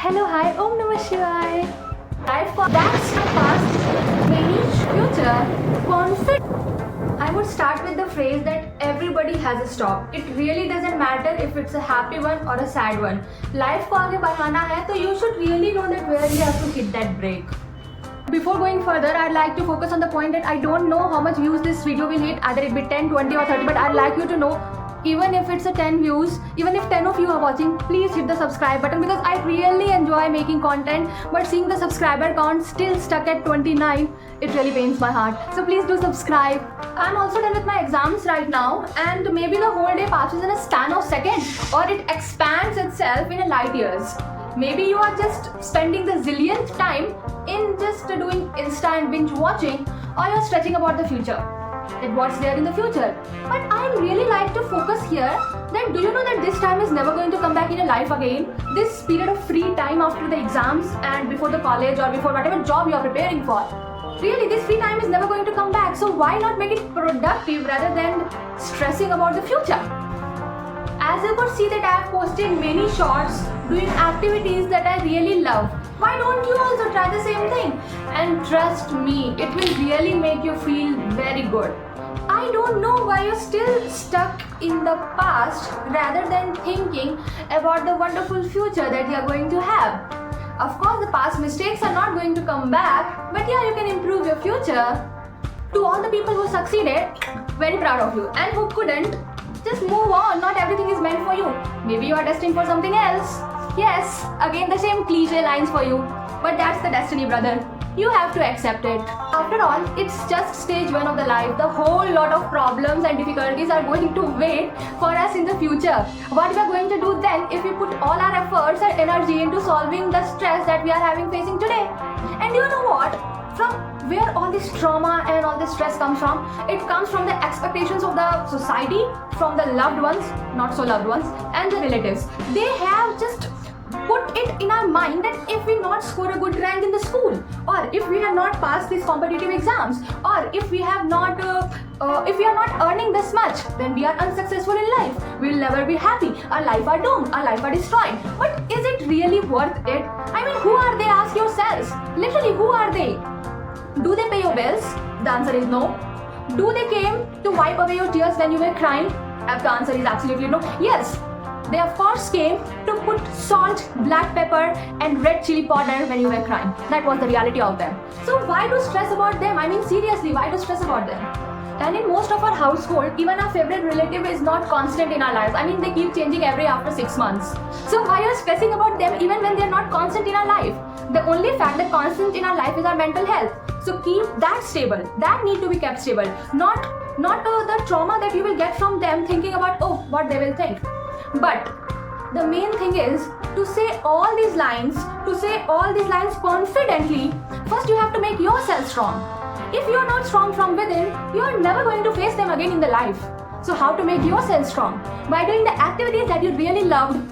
Hello, hi, Om Namah Shivaya. Life that's the past, many future, confident. I would start with the phrase that everybody has a stop. It really doesn't matter if it's a happy one or a sad one. Life को आगे बढ़ाना है तो you should really know that where you have to hit that break. Before going further, I'd like to focus on the point that I don't know how much views this video will hit, either it be 10, 20 or 30, but I'd like you to know, even if it's a 10 views, even if 10 of you are watching, please hit the subscribe button because I really enjoy making content, but seeing the subscriber count still stuck at 29, it really pains my heart. So please do subscribe. I'm also done with my exams right now, and maybe the whole day passes in a span of seconds, or it expands itself in a light years. Maybe you are just spending the zillionth time in just doing Insta and binge watching, or you're stretching about the future, that what's there in the future. But I really like to focus here that do you know that this time is never going to come back in your life again? This period of free time after the exams and before the college or before whatever job you're preparing for. Really, this free time is never going to come back. So why not make it productive rather than stressing about the future? As you could see that I have posted many shorts doing activities that I really love. Why don't you also try the same thing? And trust me, it will really make you feel very good. I don't know why you're still stuck in the past rather than thinking about the wonderful future that you're going to have. Of course, the past mistakes are not going to come back, but yeah, you can improve your future. To all the people who succeeded, very proud of you. And who couldn't, just move on. Not everything is meant for you. Maybe you are destined for something else. Yes, again the same cliche lines for you. But that's the destiny, brother. You have to accept it. After all, it's just stage 1 of the life. The whole lot of problems and difficulties are going to wait for us in the future. What we are going to do then if we put all our efforts and energy into solving the stress that we are facing today? And you know what? From where all this trauma and all this stress comes from? It comes from the expectations of the society, from the loved ones, not so loved ones, and the relatives. They have just put it in our mind that if we not score a good rank in the school, or if we have not passed these competitive exams, or if we have not if we are not earning this much, then we are unsuccessful in life. We will never be happy. Our life are doomed. Our life are destroyed. But is it really worth it? I mean, who are they? Ask yourselves. Literally, who are they? Do they pay your bills? The answer is no. Do they came to wipe away your tears when you were crying? The answer is absolutely no. Yes, they of course came to put salt, black pepper and red chili powder when you were crying. That was the reality of them. So why do stress about them? I mean, seriously, why do stress about them? And in most of our household, even our favorite relative is not constant in our lives. I mean, they keep changing after 6 months. So why are you stressing about them even when they're not constant in our life? The only fact that constant in our life is our mental health. So keep that stable. That need to be kept stable. Not the trauma that you will get from them thinking about, oh, what they will think. But the main thing is to say all these lines, confidently, first you have to make yourself strong. If you are not strong from within, you are never going to face them again in the life. So how to make yourself strong? By doing the activities that you really loved,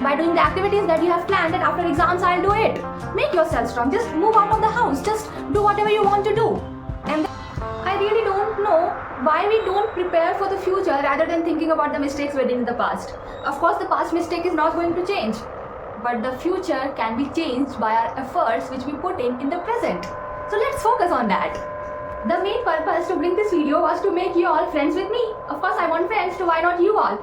by doing the activities that you have planned that after exams I'll do it. Make yourself strong. Just move out of the house. Just do whatever you want to do. And I really don't know why we don't prepare for the future rather than thinking about the mistakes we did in the past. Of course, the past mistake is not going to change, but the future can be changed by our efforts which we put in the present. So let's focus on that. The main purpose to bring this video was to make you all friends with me. Of course, I want friends, so why not you all?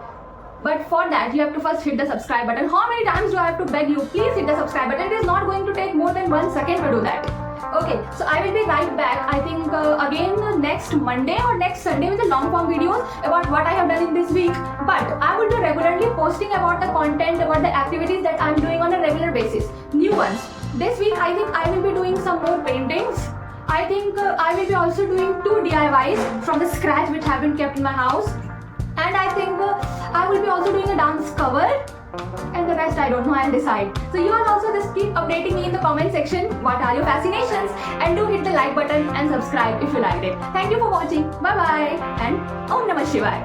But for that, you have to first hit the subscribe button. How many times do I have to beg you? Please hit the subscribe button. It is not going to take more than 1 second to do that. Okay, so I will be right back, I think again next Monday or next Sunday with the long form videos about what I have done in this week. But I will be regularly posting about the content, about the activities that I am doing on a regular basis. New ones. This week I think I will be doing some more paintings. I think I will be also doing 2 DIYs from the scratch which have been kept in my house. And I think I will be also doing a dance cover. And the rest I don't know, I'll decide. So you all also just keep updating me in the comment section. What are your fascinations? And do hit the like button and subscribe if you liked it. Thank you for watching. Bye bye and Om Namah Shivaya.